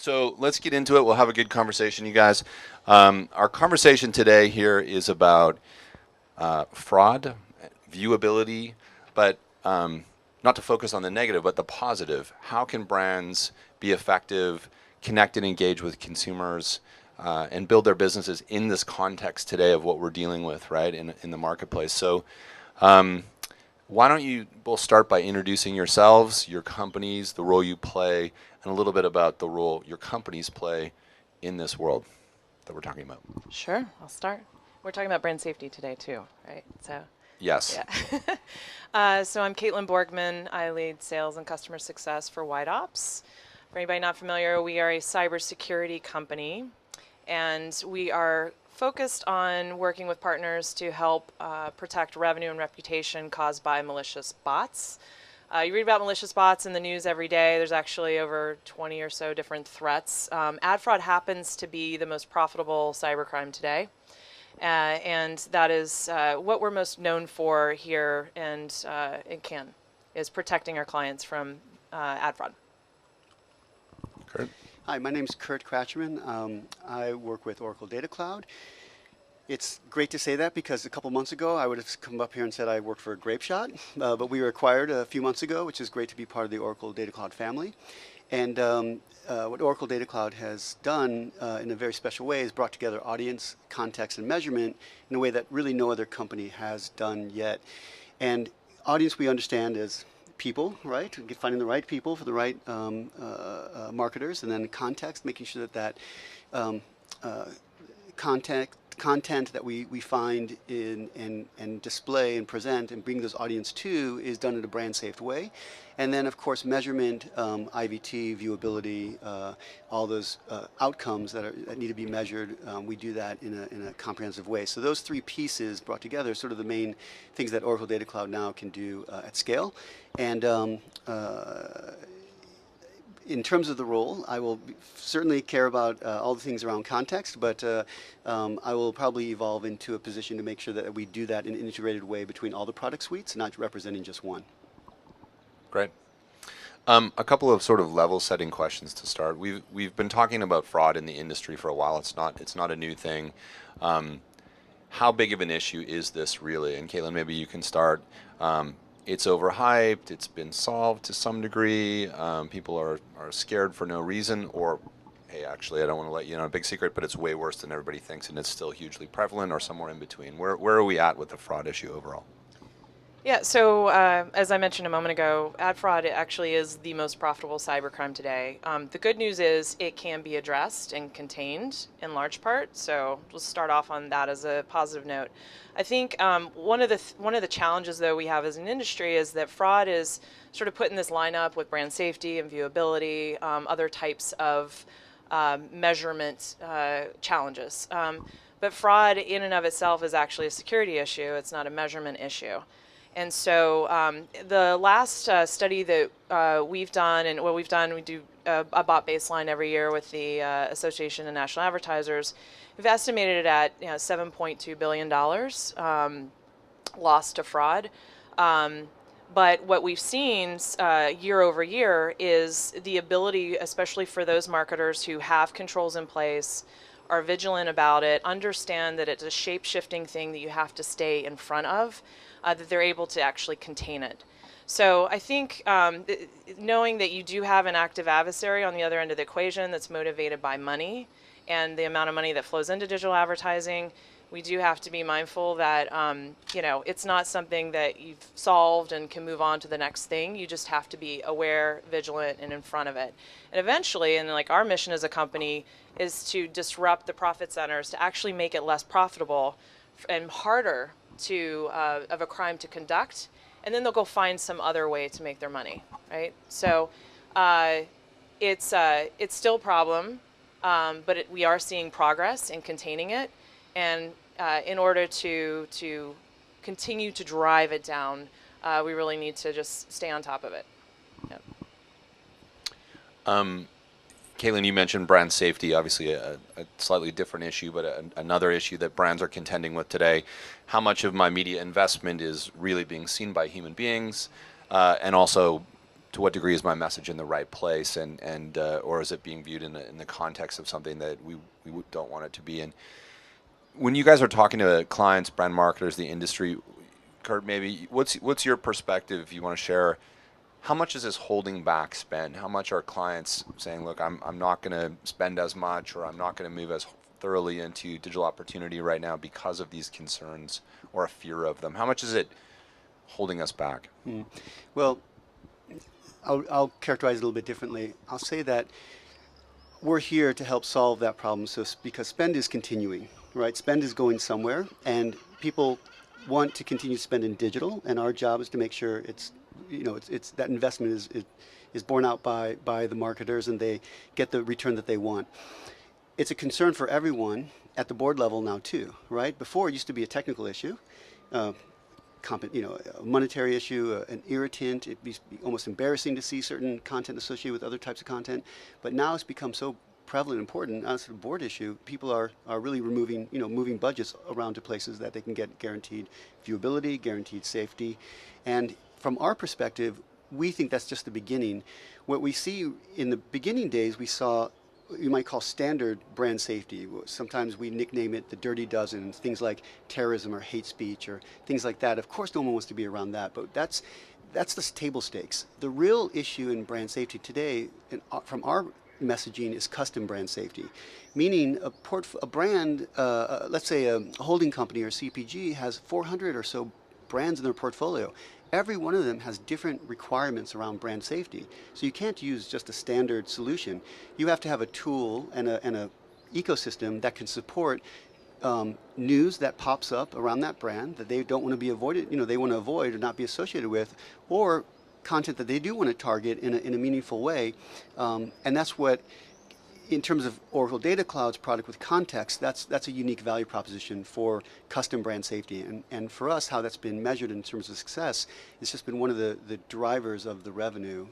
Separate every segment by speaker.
Speaker 1: So let's get into it. We'll have a good conversation, you guys. Our conversation today here is about fraud, viewability, but not to focus on the negative, but the positive. How can brands be effective, connect and engage with consumers, and build their businesses in this context today of what we're dealing with, right, in the marketplace? So why don't you both start by introducing yourselves, your companies, the role you play, and a little bit about the role your companies play in this world that we're talking about.
Speaker 2: Sure, I'll start. We're talking about brand safety today too, right? So
Speaker 1: Yes.
Speaker 2: yeah. So I'm Caitlin Borgman. I lead sales and customer success for Wide Ops. For anybody not familiar, we are a cybersecurity company, and we are focused on working with partners to help protect revenue and reputation caused by malicious bots. You read about malicious bots in the news every day. There's actually over 20 or so different threats. Ad fraud happens to be the most profitable cybercrime today. And that is what we're most known for here in Cannes, is protecting our clients from ad fraud.
Speaker 1: Kurt?
Speaker 3: Hi, my name is Kurt Kratchman. I work with Oracle Data Cloud. It's great to say that because a couple months ago I would have come up here and said I worked for Grapeshot, but we were acquired a few months ago, which is great to be part of the Oracle Data Cloud family. And what Oracle Data Cloud has done in a very special way is brought together audience, context, and measurement in a way that really no other company has done yet. And audience we understand as people, right? Finding the right people for the right marketers, and then context, making sure that content that we find in and display and present and bring those audience to is done in a brand safe way. And then of course measurement, IVT, viewability, all those outcomes that need to be measured, we do that in a comprehensive way. So those three pieces brought together are sort of the main things that Oracle Data Cloud now can do at scale. And in terms of the role, I will certainly care about all the things around context, but I will probably evolve into a position to make sure that we do that in an integrated way between all the product suites, not representing just one.
Speaker 1: Great. A couple of sort of level-setting questions to start. We've been talking about fraud in the industry for a while. It's not a new thing. How big of an issue is this really? And Caitlin, maybe you can start. It's overhyped, it's been solved to some degree, people are scared for no reason, or, hey, actually, I don't want to let you know a big secret, but it's way worse than everybody thinks, and it's still hugely prevalent, or somewhere in between. Where are we at with the fraud issue overall?
Speaker 2: Yeah, so as I mentioned a moment ago, ad fraud actually is the most profitable cybercrime today. The good news is it can be addressed and contained in large part, so we'll start off on that as a positive note. I think one of the challenges though we have as an industry is that fraud is sort of put in this lineup with brand safety and viewability, other types of measurement challenges. But fraud in and of itself is actually a security issue. It's not a measurement issue. And so the last study that we've done, and what we've done, we do a bot baseline every year with the Association of National Advertisers. We've estimated it at $7.2 billion lost to fraud. But what we've seen year over year is the ability, especially for those marketers who have controls in place, are vigilant about it, understand that it's a shape-shifting thing that you have to stay in front of, that they're able to actually contain it. So I think knowing that you do have an active adversary on the other end of the equation that's motivated by money and the amount of money that flows into digital advertising, we do have to be mindful that it's not something that you've solved and can move on to the next thing. You just have to be aware, vigilant, and in front of it. And eventually, and like our mission as a company is to disrupt the profit centers, to actually make it less profitable and harder of a crime to conduct, and then they'll go find some other way to make their money, right? So it's still a problem, but we are seeing progress in containing it, and in order to continue to drive it down, we really need to just stay on top of it. Yep.
Speaker 1: Caitlin, you mentioned brand safety, obviously a slightly different issue, but another issue that brands are contending with today. How much of my media investment is really being seen by human beings? And also, to what degree is my message in the right place, and or is it being viewed in the context of something that we don't want it to be in? When you guys are talking to clients, brand marketers, the industry, Kurt, maybe what's your perspective? If you want to share, how much is this holding back spend? How much are clients saying, look, I'm not going to spend as much, or I'm not going to move as thoroughly into digital opportunity right now because of these concerns or a fear of them? How much is it holding us back?
Speaker 3: Well, I'll characterize it a little bit differently. I'll say that we're here to help solve that problem. So because spend is continuing, right? Spend is going somewhere, and people want to continue to spend in digital, and our job is to make sure it's that investment is borne out by the marketers, and they get the return that they want. It's a concern for everyone at the board level now too, right? Before it used to be a technical issue, a monetary issue, an irritant. It'd be almost embarrassing to see certain content associated with other types of content. But now it's become so prevalent and important as a board issue. People are really moving budgets around to places that they can get guaranteed viewability, guaranteed safety. And from our perspective, we think that's just the beginning. What we see in the beginning days, we saw you might call standard brand safety. Sometimes we nickname it the dirty dozen, things like terrorism or hate speech or things like that. Of course, no one wants to be around that, but that's the table stakes. The real issue in brand safety today, from our messaging, is custom brand safety, meaning a brand, let's say a holding company or CPG has 400 or so brands in their portfolio. Every one of them has different requirements around brand safety. So you can't use just a standard solution. You have to have a tool and a ecosystem that can support news that pops up around that brand that they don't want to be avoided, they want to avoid or not be associated with, or content that they do want to target in a meaningful way. And that's what, in terms of Oracle Data Cloud's product with context, that's a unique value proposition for custom brand safety. And for us, how that's been measured in terms of success, it's just been one of the drivers of the revenue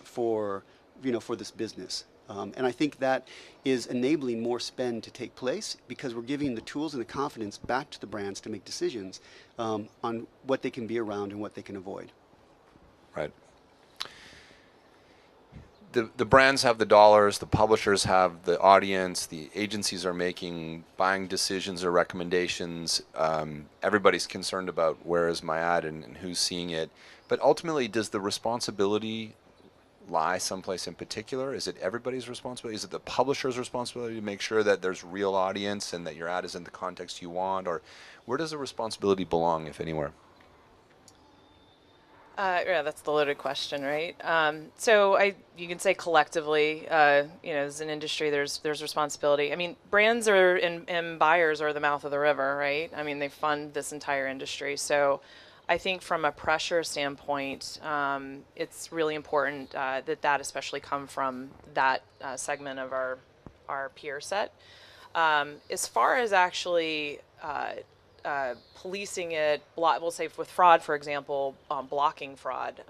Speaker 3: for this business. And I think that is enabling more spend to take place because we're giving the tools and the confidence back to the brands to make decisions on what they can be around and what they can avoid.
Speaker 1: Right. The brands have the dollars, the publishers have the audience, the agencies are making buying decisions or recommendations. Everybody's concerned about where is my ad and who's seeing it. But ultimately, does the responsibility lie someplace in particular? Is it everybody's responsibility? Is it the publisher's responsibility to make sure that there's real audience and that your ad is in the context you want? Or where does the responsibility belong, if anywhere?
Speaker 2: Yeah, that's the loaded question, right? So you can say collectively, as an industry, there's responsibility. I mean, brands are and buyers are the mouth of the river, right? I mean, they fund this entire industry. So I think from a pressure standpoint, it's really important that especially come from that segment of our peer set. As far as actually policing it, we'll say with fraud, for example, blocking fraud.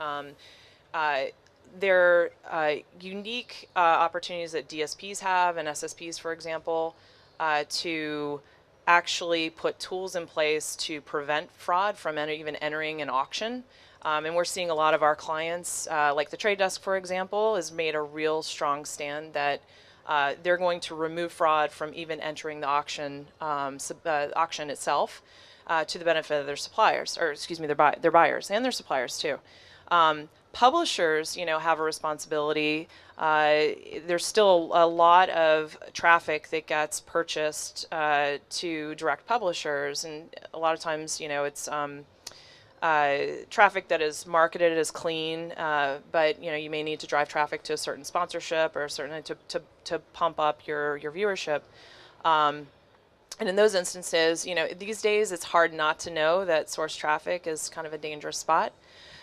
Speaker 2: There are unique opportunities that DSPs have and SSPs, for example, to actually put tools in place to prevent fraud from even entering an auction. And we're seeing a lot of our clients, like the Trade Desk, for example, has made a real strong stand that they're going to remove fraud from even entering the auction itself to the benefit of their suppliers, or excuse me, their buyers and their suppliers too. Publishers, have a responsibility. There's still a lot of traffic that gets purchased to direct publishers, and a lot of times, it's traffic that is marketed as clean, but you may need to drive traffic to a certain sponsorship or certainly to pump up your viewership. And in those instances, these days it's hard not to know that source traffic is kind of a dangerous spot.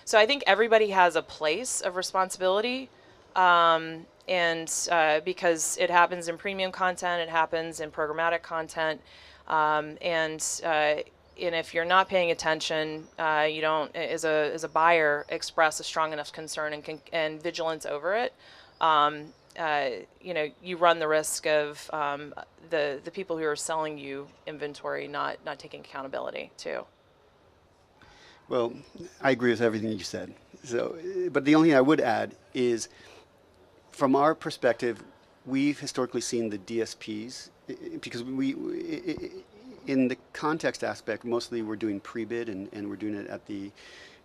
Speaker 2: So I think everybody has a place of responsibility, and because it happens in premium content, it happens in programmatic content, and if you're not paying attention, you don't, as a buyer, express a strong enough concern and vigilance over it. You run the risk of the people who are selling you inventory not taking accountability too.
Speaker 3: Well, I agree with everything you said. So, but the only thing I would add is, from our perspective, we've historically seen the DSPs because in the context aspect, mostly we're doing pre-bid and we're doing it at the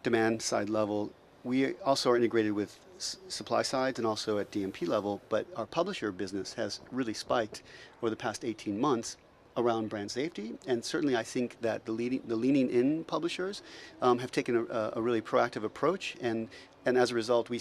Speaker 3: demand side level. We also are integrated with supply sides and also at DMP level, but our publisher business has really spiked over the past 18 months around brand safety, and certainly I think that the leaning in publishers have taken a really proactive approach, and as a result, we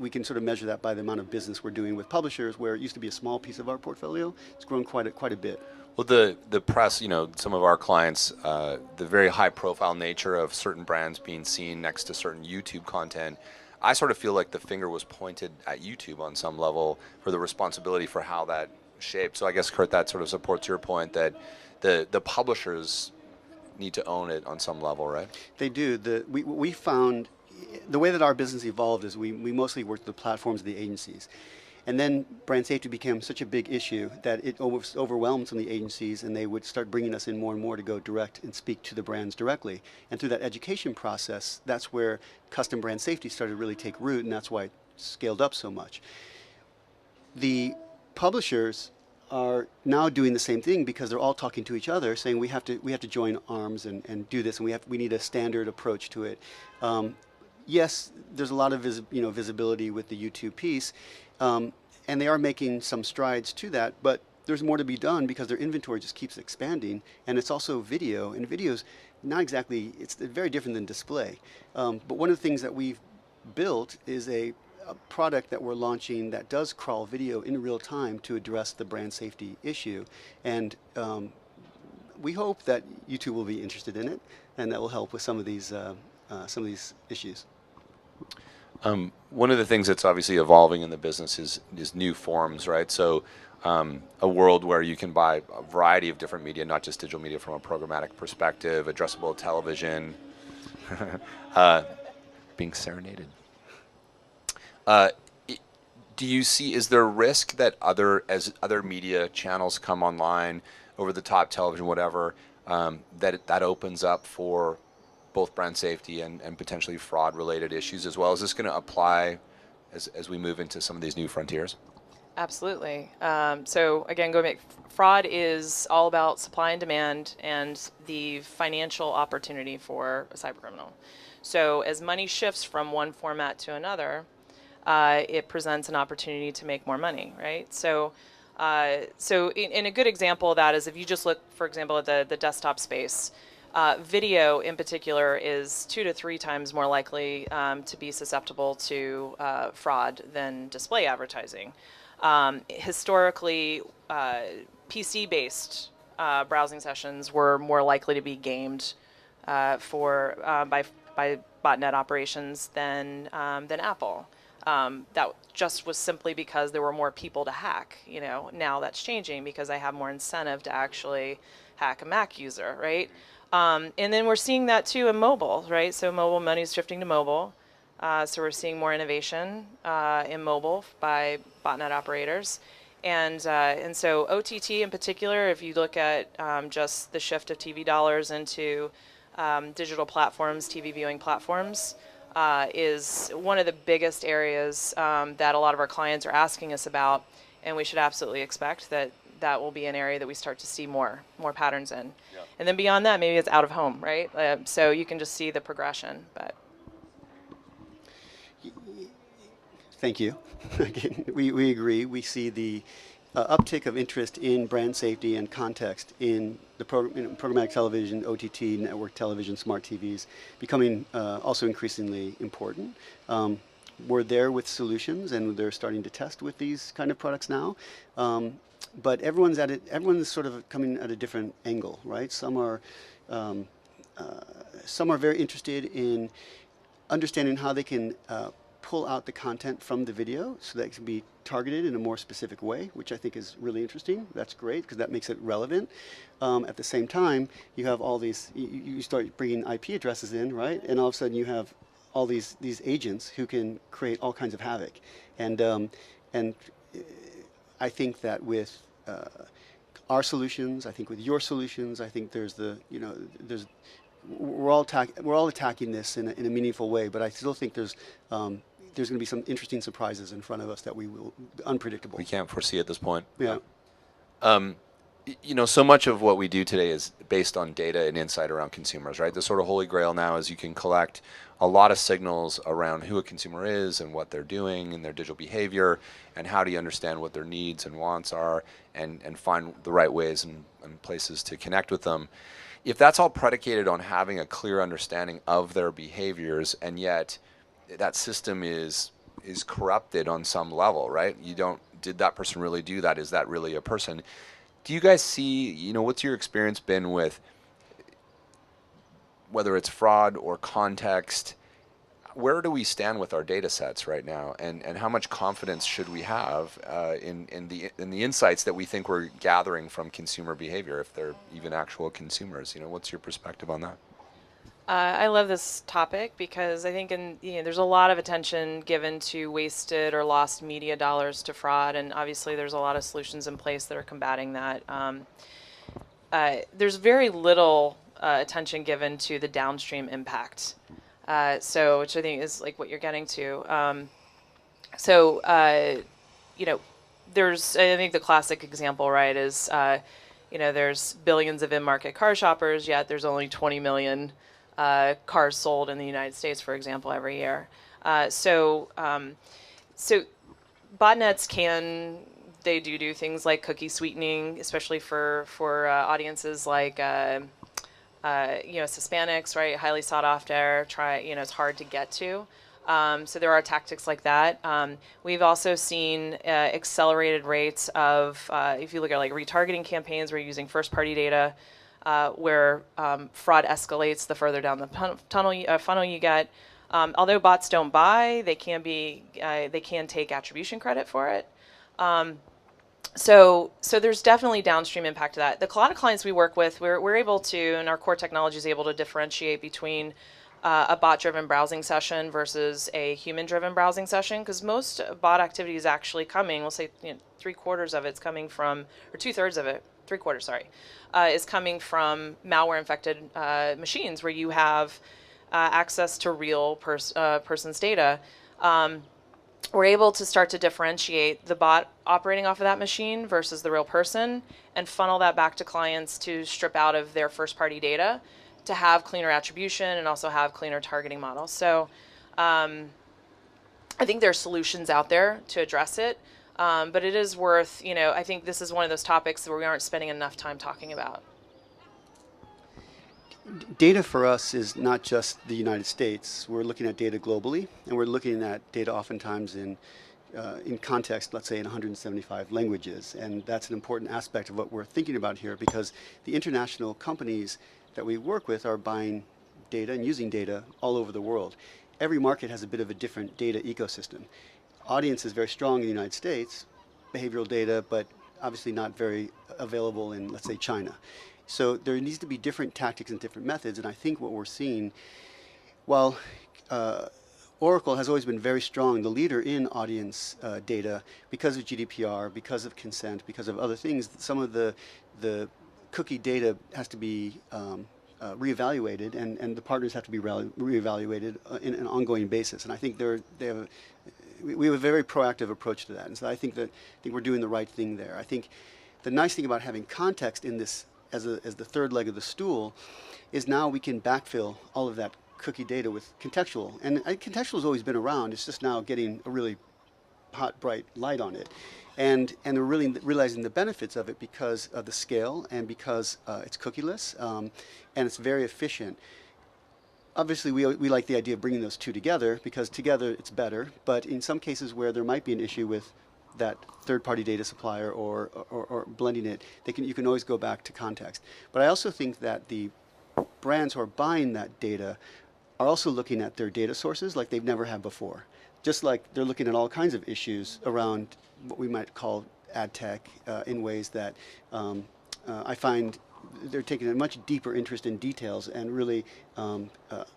Speaker 3: can sort of measure that by the amount of business we're doing with publishers, where it used to be a small piece of our portfolio. It's grown quite a bit.
Speaker 1: Well, the press, some of our clients, the very high profile nature of certain brands being seen next to certain YouTube content, I sort of feel like the finger was pointed at YouTube on some level for the responsibility for how that shaped. So I guess, Kurt, that sort of supports your point that the publishers need to own it on some level, right?
Speaker 3: They do. We found the way that our business evolved is we mostly worked with the platforms of the agencies. And then brand safety became such a big issue that it overwhelmed some of the agencies, and they would start bringing us in more and more to go direct and speak to the brands directly. And through that education process, that's where custom brand safety started to really take root, and that's why it scaled up so much. The publishers are now doing the same thing because they're all talking to each other, saying we have to join arms and do this, and we need a standard approach to it. Yes, there's a lot of visibility with the YouTube piece, and they are making some strides to that, but there's more to be done because their inventory just keeps expanding, and it's also video, and video's not exactly, it's very different than display. But one of the things that we've built is a product that we're launching that does crawl video in real time to address the brand safety issue, and we hope that YouTube will be interested in it, and that will help with some of these issues.
Speaker 1: One of the things that's obviously evolving in the business is new forms, right? So a world where you can buy a variety of different media, not just digital media from a programmatic perspective, addressable television, being serenaded. Do you see, is there a risk that as other media channels come online, over the top television, whatever, that opens up for both brand safety and potentially fraud related issues as well? Is this going to apply as we move into some of these new frontiers?
Speaker 2: Absolutely. So again, going back, fraud is all about supply and demand and the financial opportunity for a cybercriminal. So as money shifts from one format to another, it presents an opportunity to make more money, right? So in a good example of that is if you just look, for example, at the desktop space, video in particular is 2 to 3 times more likely to be susceptible to fraud than display advertising. Historically, PC-based browsing sessions were more likely to be gamed by botnet operations than Apple. That just was simply because there were more people to hack. Now that's changing because I have more incentive to actually hack a Mac user, right? And then we're seeing that too in mobile, right? So mobile money is shifting to mobile. So we're seeing more innovation in mobile by botnet operators. And so OTT in particular, if you look at just the shift of TV dollars into digital platforms, TV viewing platforms, is one of the biggest areas that a lot of our clients are asking us about, and we should absolutely expect that will be an area that we start to see more patterns in. Yeah. And then beyond that, maybe it's out of home, right? So you can just see the progression. But
Speaker 3: thank you. we agree. We see the uptick of interest in brand safety and context in the programmatic television, OTT, network television, smart TVs, becoming also increasingly important. We're there with solutions, and they're starting to test with these kind of products now. But everyone's at it. Everyone's sort of coming at a different angle, right? Some are very interested in understanding how they can pull out the content from the video so that it can be targeted in a more specific way, which I think is really interesting. That's great because that makes it relevant. At the same time, you have all these. You start bringing IP addresses in, right? And all of a sudden, you have all these agents who can create all kinds of havoc, and I think that with our solutions, I think with your solutions, I think there's we're all attacking this in a meaningful way, but I still think there's going to be some interesting surprises in front of us that we will unpredictable.
Speaker 1: We can't foresee at this point.
Speaker 3: Yeah.
Speaker 1: So much of what we do today is based on data and insight around consumers, right? The sort of holy grail now is you can collect a lot of signals around who a consumer is and what they're doing and their digital behavior, and how do you understand what their needs and wants are, and find the right ways and places to connect with them. If that's all predicated on having a clear understanding of their behaviors, and yet that system is corrupted on some level, right? Did that person really do that? Is that really a person? Do you guys see, what's your experience been with, whether it's fraud or context, where do we stand with our data sets right now? And how much confidence should we have in the insights that we think we're gathering from consumer behavior, if they're even actual consumers? What's your perspective on that?
Speaker 2: I love this topic because I think there's a lot of attention given to wasted or lost media dollars to fraud, and obviously there's a lot of solutions in place that are combating that. There's very little attention given to the downstream impact, which I think is like what you're getting to. There's, I think the classic example, right, is there's billions of in-market car shoppers, yet there's only 20 million cars sold in the United States, for example, every year. So botnets they do things like cookie sweetening, especially for audiences like Hispanics, right? Highly sought after. It's hard to get to. So there are tactics like that. We've also seen accelerated rates of, if you look at like retargeting campaigns, we're using first-party data. Where fraud escalates the further down the funnel you get. Although bots don't buy, they can take attribution credit for it. So there's definitely downstream impact to that. A lot of clients we work with, we're able to, and our core technology is able to differentiate between a bot-driven browsing session versus a human-driven browsing session, because most bot activity is actually coming, we'll say 3/4 of it's coming from, or 2/3 of it, 3/4, sorry, is coming from malware-infected machines where you have access to real person's data. We're able to start to differentiate the bot operating off of that machine versus the real person and funnel that back to clients to strip out of their first-party data to have cleaner attribution and also have cleaner targeting models. So I think there are solutions out there to address it. But it is worth, I think this is one of those topics where we aren't spending enough time talking about.
Speaker 3: Data for us is not just the United States. We're looking at data globally, and we're looking at data oftentimes in context, let's say in 175 languages. And that's an important aspect of what we're thinking about here, because the international companies that we work with are buying data and using data all over the world. Every market has a bit of a different data ecosystem. Audience is very strong in the United States, behavioral data, but obviously not very available in, let's say, China. So there needs to be different tactics and different methods, and I think what we're seeing, while Oracle has always been very strong, the leader in audience data, because of GDPR, because of consent, because of other things, some of the cookie data has to be reevaluated, and the partners have to be reevaluated in an ongoing basis. And I think we have a very proactive approach to that, and so I think we're doing the right thing there. I think the nice thing about having context in this as the third leg of the stool is now we can backfill all of that cookie data with contextual, and contextual has always been around. It's just now getting a really hot, bright light on it, and they're really realizing the benefits of it because of the scale and because it's cookieless, and it's very efficient. Obviously, we like the idea of bringing those two together because together it's better. But in some cases where there might be an issue with that third-party data supplier or blending it, you can always go back to context. But I also think that the brands who are buying that data are also looking at their data sources like they've never had before. Just like they're looking at all kinds of issues around what we might call ad tech in ways that I find they're taking a much deeper interest in details, and really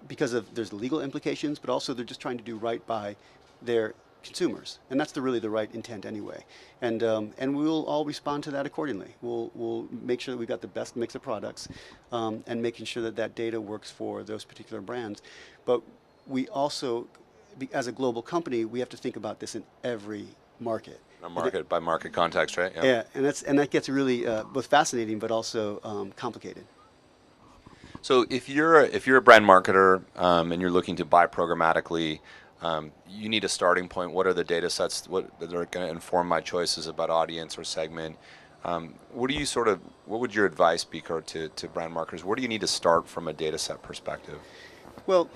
Speaker 3: because there's legal implications, but also they're just trying to do right by their consumers, and that's really the right intent anyway. And we'll all respond to that accordingly. We'll make sure that we've got the best mix of products, and making sure that that data works for those particular brands. But we also, as a global company, we have to think about this in every market.
Speaker 1: A market by market context, right?
Speaker 3: Yeah, and that gets really both fascinating but also complicated.
Speaker 1: So if you're a brand marketer and you're looking to buy programmatically, you need a starting point. What are the data sets that are going to inform my choices about audience or segment? What would your advice be to brand marketers? Where do you need to start from a data set perspective?
Speaker 3: Well,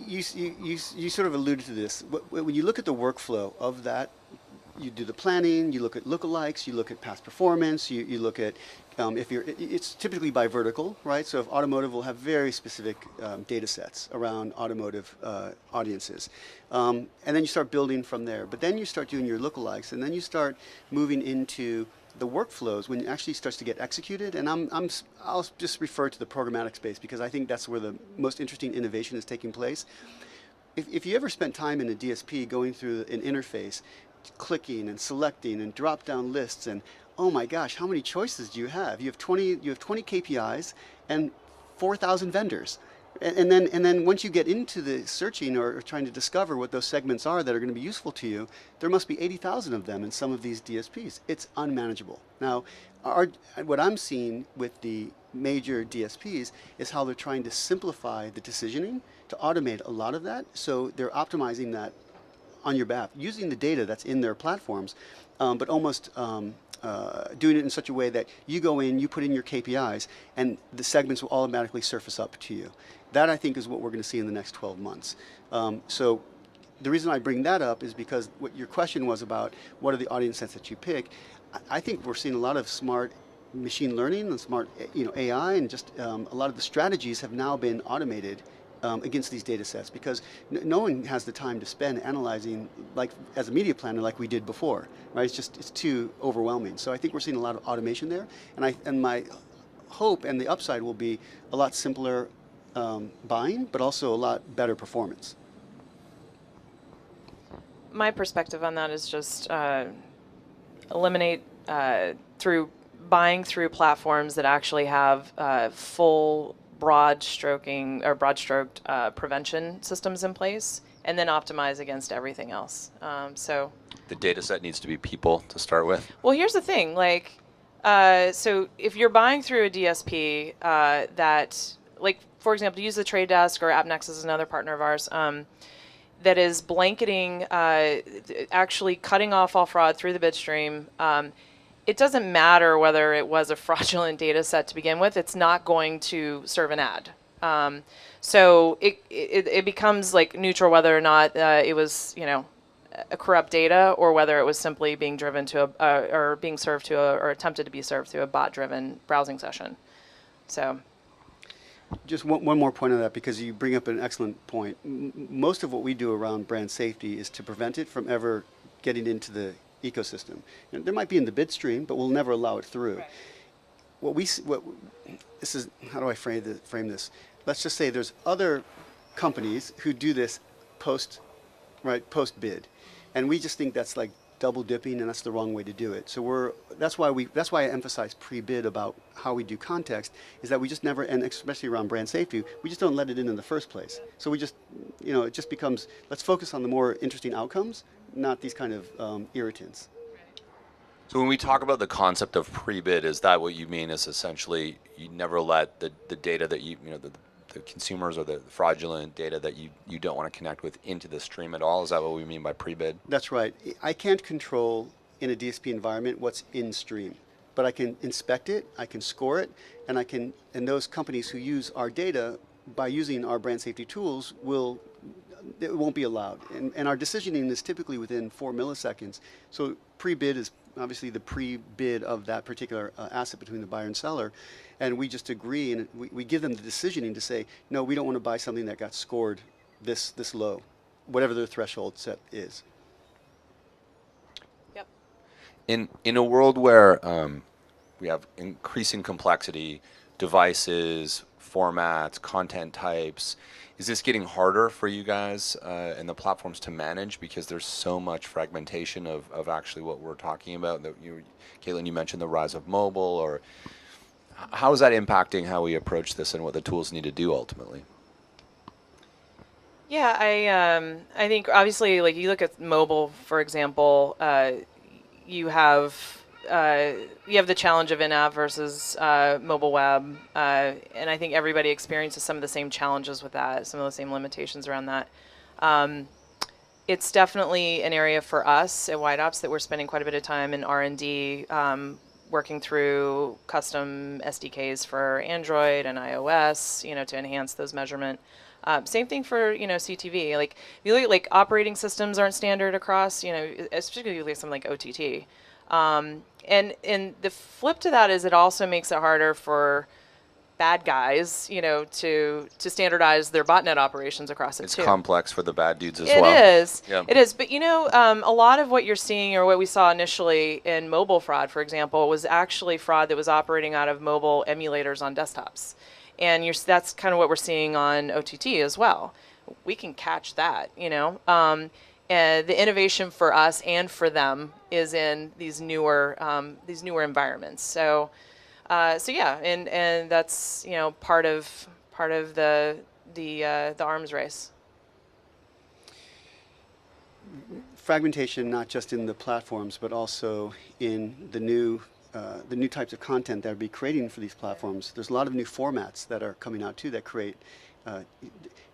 Speaker 3: you sort of alluded to this. When you look at the workflow of that, you do the planning, you look at lookalikes, you look at past performance, you look at it's typically by vertical, right? So if automotive will have very specific data sets around automotive audiences. And then you start building from there. But then you start doing your lookalikes, and then you start moving into the workflows when it actually starts to get executed. And I'll just refer to the programmatic space because I think that's where the most interesting innovation is taking place. If you ever spent time in a DSP going through an interface, clicking and selecting and drop down lists, and oh my gosh, how many choices do you have? You have 20 KPIs and 4,000 vendors. And then once you get into the searching or trying to discover what those segments are that are going to be useful to you, there must be 80,000 of them in some of these DSPs. It's unmanageable. Now, what I'm seeing with the major DSPs is how they're trying to simplify the decisioning to automate a lot of that. So they're optimizing that on your behalf, using the data that's in their platforms, but almost doing it in such a way that you go in, you put in your KPIs, and the segments will automatically surface up to you. That, I think, is what we're going to see in the next 12 months. So the reason I bring that up is because what your question was about what are the audience sets that you pick. I think we're seeing a lot of smart machine learning and smart AI, and just a lot of the strategies have now been automated against these data sets, because no one has the time to spend analyzing, like as a media planner, like we did before, right? It's too overwhelming. So I think we're seeing a lot of automation there, and my hope and the upside will be a lot simpler buying, but also a lot better performance.
Speaker 2: My perspective on that is just eliminate through buying through platforms that actually have full broad-stroked prevention systems in place, and then optimize against everything else. So
Speaker 1: The data set needs to be people to start with.
Speaker 2: well, here's the thing, so if you're buying through a DSP that, like, for example, use the Trade Desk, or AppNexus is another partner of ours, that is blanketing, actually cutting off all fraud through the bid stream. It doesn't matter whether it was a fraudulent data set to begin with. It's not going to serve an ad. So it becomes like neutral whether or not it was, a corrupt data, or whether it was simply being driven to or being served to or attempted to be served through a bot-driven browsing session. So.
Speaker 3: Just one more point on that, because you bring up an excellent point. Most of what we do around brand safety is to prevent it from ever getting into the ecosystem. There might be in the bid stream, but we'll never allow it through. Right. How do I frame this? Let's just say there's other companies who do this post bid, and we just think that's like double dipping, and that's the wrong way to do it. So that's why I emphasize pre-bid about how we do context, is that we just never, and especially around brand safety, we just don't let it in the first place. So we just, it just becomes, let's focus on the more interesting outcomes, not these kind of irritants.
Speaker 1: So when we talk about the concept of pre-bid, is that what you mean? Is essentially you never let the data that the consumers or the fraudulent data that you don't want to connect with into the stream at all? Is that what we mean by pre-bid?
Speaker 3: That's right. I can't control in a DSP environment what's in stream, but I can inspect it, I can score it, and those companies who use our data by using our brand safety tools it won't be allowed. And our decisioning is typically within 4 milliseconds. So pre-bid is obviously the pre-bid of that particular asset between the buyer and seller. And we just agree, and we give them the decisioning to say, no, we don't want to buy something that got scored this low, whatever their threshold set is.
Speaker 2: Yep.
Speaker 1: In a world where we have increasing complexity, devices, formats, content types. Is this getting harder for you guys and the platforms to manage because there's so much fragmentation of actually what we're talking about? That Caitlin, you mentioned the rise of mobile, or how is that impacting how we approach this and what the tools need to do ultimately?
Speaker 2: Yeah, I think obviously, like you look at mobile, for example, you have the challenge of in-app versus mobile web, and I think everybody experiences some of the same challenges with that, some of the same limitations around that. It's definitely an area for us at White Ops that we're spending quite a bit of time in R&D, working through custom SDKs for Android and iOS, to enhance those measurement. Same thing for CTV. Like if you look at like operating systems aren't standard across, especially if you look at something like OTT. And the flip to that is it also makes it harder for bad guys, to standardize their botnet operations across it
Speaker 1: It's
Speaker 2: too.
Speaker 1: complex for the bad dudes as
Speaker 2: It
Speaker 1: well.
Speaker 2: is.
Speaker 1: Yeah.
Speaker 2: It is. But a lot of what you're seeing, or what we saw initially in mobile fraud, for example, was actually fraud that was operating out of mobile emulators on desktops, and that's kind of what we're seeing on OTT as well. We can catch that, And the innovation for us and for them is in these newer environments. So yeah, and that's part of the arms race.
Speaker 3: Fragmentation, not just in the platforms, but also in the new types of content that are being creating for these platforms. There's a lot of new formats that are coming out too that create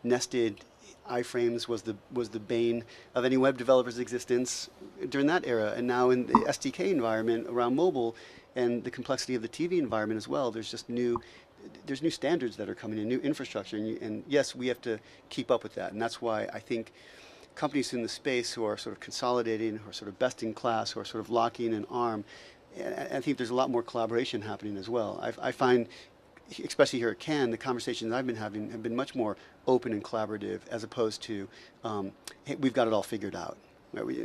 Speaker 3: nested iframes was the bane of any web developer's existence during that era, and now in the SDK environment around mobile and the complexity of the TV environment as well, there's new standards that are coming in, new infrastructure, and yes, we have to keep up with that, and that's why I think companies in the space who are sort of consolidating, who are sort of best in class, who are sort of locking an arm, I think there's a lot more collaboration happening as well. I find, especially here at Cannes, the conversations I've been having have been much more open and collaborative, as opposed to, hey, we've got it all figured out.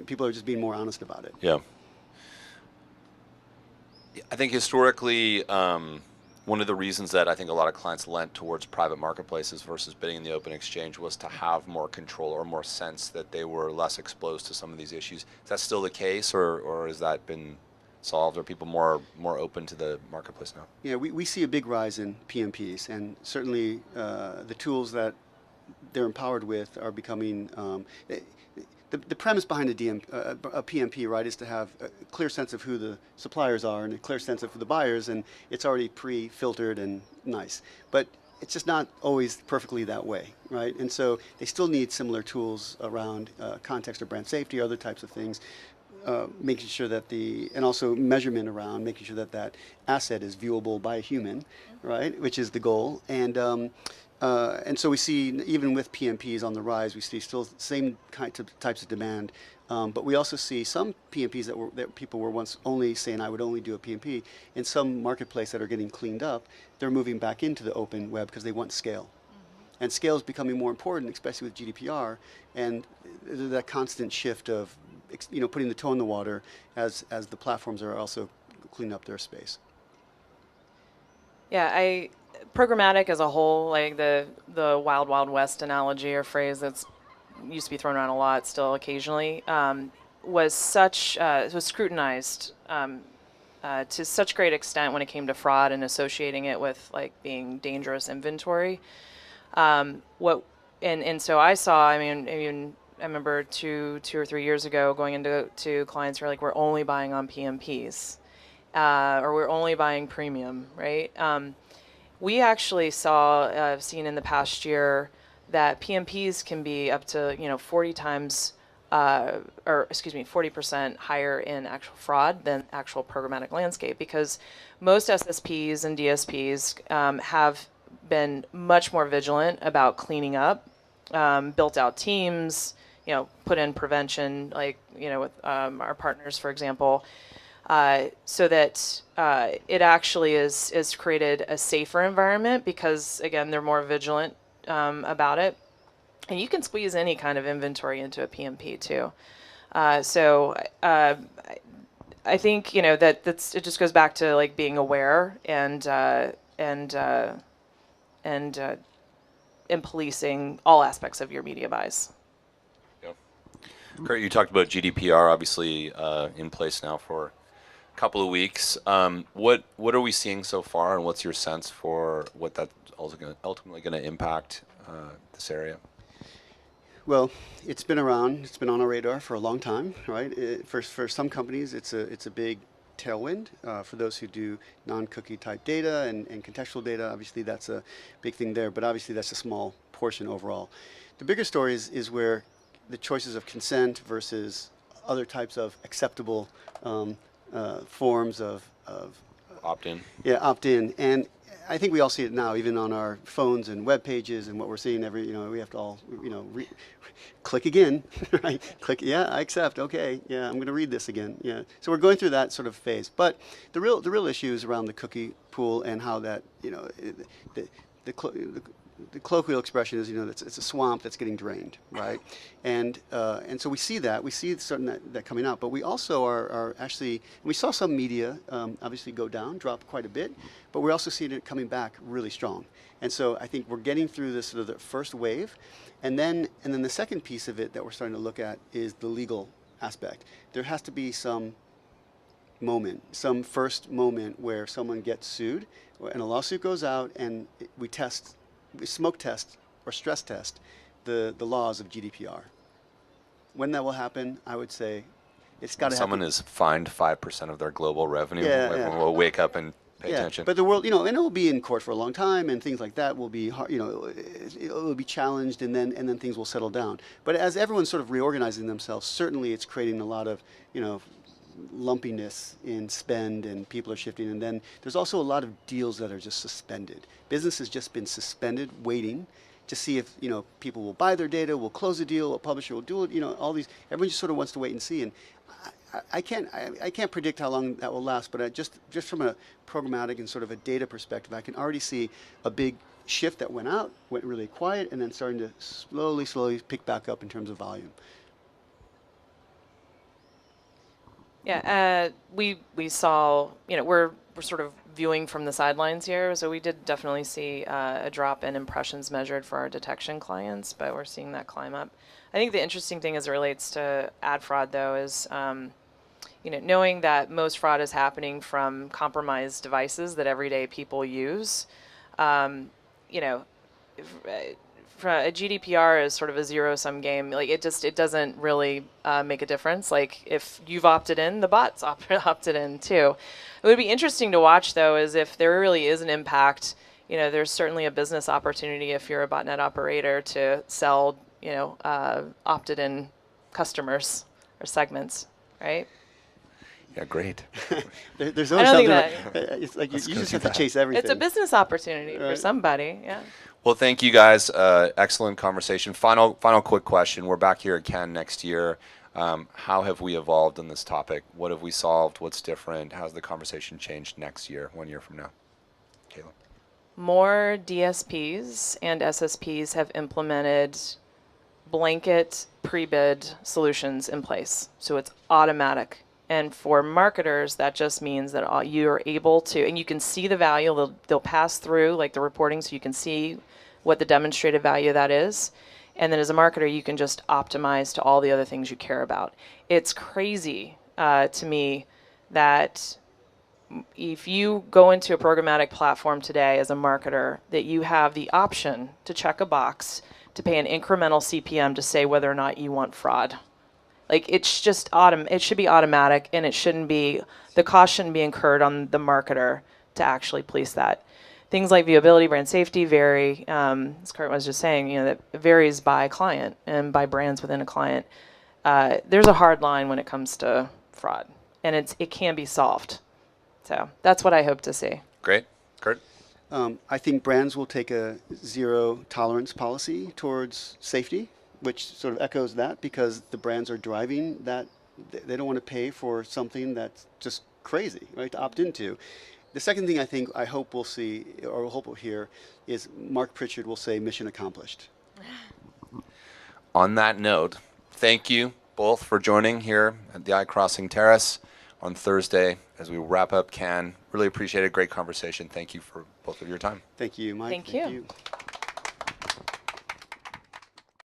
Speaker 3: People are just being more honest about it.
Speaker 1: Yeah. I think historically, one of the reasons that I think a lot of clients lent towards private marketplaces versus bidding in the open exchange was to have more control or more sense that they were less exposed to some of these issues. Is that still the case, or has that been solved? Are people more open to the marketplace now?
Speaker 3: Yeah, we see a big rise in PMPs, and certainly the tools that they're empowered with are becoming. The premise behind a PMP, right, is to have a clear sense of who the suppliers are and a clear sense of who the buyers, and it's already pre-filtered and nice. But it's just not always perfectly that way, right? And so they still need similar tools around context or brand safety, other types of things, making sure that and also measurement around making sure that asset is viewable by a human, right, which is the goal. And so we see, even with PMPs on the rise, we see still the same types of demand. But we also see some PMPs that people were once only saying, I would only do a PMP. In some marketplace that are getting cleaned up, they're moving back into the open web because they want scale. Mm-hmm. And scale is becoming more important, especially with GDPR. And that constant shift of putting the toe in the water as the platforms are also cleaning up their space.
Speaker 2: Yeah, programmatic as a whole, like the wild wild west analogy or phrase that's used to be thrown around a lot still occasionally, was scrutinized to such great extent when it came to fraud and associating it with like being dangerous inventory. And so I saw, I remember two or 3 years ago going into clients who were like, we're only buying on PMPs, or we're only buying premium, right? We actually seen in the past year that PMPs can be up to 40% higher in actual fraud than actual programmatic landscape, because most SSPs and DSPs have been much more vigilant about cleaning up, built out teams, put in prevention, like with our partners, for example. So that it actually is created a safer environment, because again they're more vigilant about it, and you can squeeze any kind of inventory into a PMP too. So I think it just goes back to like being aware and and policing all aspects of your media buys.
Speaker 1: Yeah. Kurt, you talked about GDPR, obviously in place now for a couple of weeks. What are we seeing so far, and what's your sense for what that's ultimately going to impact this area?
Speaker 3: Well, it's been around. It's been on our radar for a long time, right? For some companies, it's a big tailwind. For those who do non-cookie type data and contextual data, obviously that's a big thing there. But obviously that's a small portion overall. The bigger story is where the choices of consent versus other types of acceptable forms of
Speaker 1: Opt-in.
Speaker 3: yeah, opt-in. And I think we all see it now, even on our phones and web pages, and what we're seeing we have to all, click again, right? Click, yeah, I accept. Okay, yeah, I'm going to read this again. Yeah. So we're going through that sort of phase. But the real issue is around the cookie pool and how that, the colloquial expression is, it's a swamp that's getting drained, right? And so we see certain that coming out, but we also are actually, we saw some media obviously go down, drop quite a bit, but we're also seeing it coming back really strong. And so I think we're getting through this sort of the first wave, and then the second piece of it that we're starting to look at is the legal aspect. There has to be some first moment where someone gets sued and a lawsuit goes out, and we smoke test or stress test the laws of GDPR. When that will happen, I would say it's got to happen.
Speaker 1: Someone is fined 5% of their global revenue.
Speaker 3: Yeah.
Speaker 1: We'll wake up and pay attention.
Speaker 3: But the world, and it will be in court for a long time, and things like that will be hard, it will be challenged, and then things will settle down. But as everyone's sort of reorganizing themselves, certainly it's creating a lot of, lumpiness in spend, and people are shifting. And then there's also a lot of deals that are just suspended. Business has just been suspended, waiting to see if people will buy their data, will close a deal, a publisher will do it. All these, everyone just sort of wants to wait and see. And I can't predict how long that will last. But just from a programmatic and sort of a data perspective, I can already see a big shift that went really quiet, and then starting to slowly pick back up in terms of volume.
Speaker 2: Yeah, we saw, we're sort of viewing from the sidelines here, so we did definitely see a drop in impressions measured for our detection clients, but we're seeing that climb up. I think the interesting thing as it relates to ad fraud, though, is knowing that most fraud is happening from compromised devices that everyday people use. A GDPR is sort of a zero-sum game. Like it doesn't really make a difference. Like if you've opted in, the bot's opted in too. It would be interesting to watch, though, is if there really is an impact. There's certainly a business opportunity if you're a botnet operator to sell, opted-in customers or segments, right?
Speaker 1: Yeah, great.
Speaker 3: There's
Speaker 2: I
Speaker 3: always
Speaker 2: don't think
Speaker 3: something.
Speaker 2: that.
Speaker 3: It's like you
Speaker 1: Let's go
Speaker 3: just
Speaker 1: do
Speaker 3: have to
Speaker 1: that.
Speaker 3: chase everything.
Speaker 2: It's a business opportunity for
Speaker 3: Right.
Speaker 2: somebody. Yeah.
Speaker 1: Well, thank you guys. Excellent conversation. Final quick question. We're back here at Cannes next year. How have we evolved on this topic? What have we solved? What's different? How's the conversation changed next year, 1 year from now? Kayla.
Speaker 2: More DSPs and SSPs have implemented blanket pre-bid solutions in place. So it's automatic. And for marketers, that just means that you're able to, and you can see the value, they'll pass through like the reporting so you can see what the demonstrated value of that is. And then as a marketer, you can just optimize to all the other things you care about. It's crazy to me that if you go into a programmatic platform today as a marketer, that you have the option to check a box to pay an incremental CPM to say whether or not you want fraud. Like it's just it should be automatic, and the cost shouldn't be incurred on the marketer to actually police that. Things like viewability, brand safety vary, as Kurt was just saying, that varies by client and by brands within a client. There's a hard line when it comes to fraud, and it can be solved. So that's what I hope to see.
Speaker 1: Great. Kurt?
Speaker 3: I think brands will take a zero tolerance policy towards safety, which sort of echoes that, because the brands are driving that. They don't want to pay for something that's just crazy, right, to opt into. The second thing I hope we'll see, or hope we'll hear, is Mark Pritchard will say mission accomplished.
Speaker 1: On that note, thank you both for joining here at the iCrossing Terrace. on Thursday as we wrap up Cannes. Really appreciate it. Great conversation. Thank you for both of your time.
Speaker 3: Thank you, Mike.
Speaker 2: Thank you.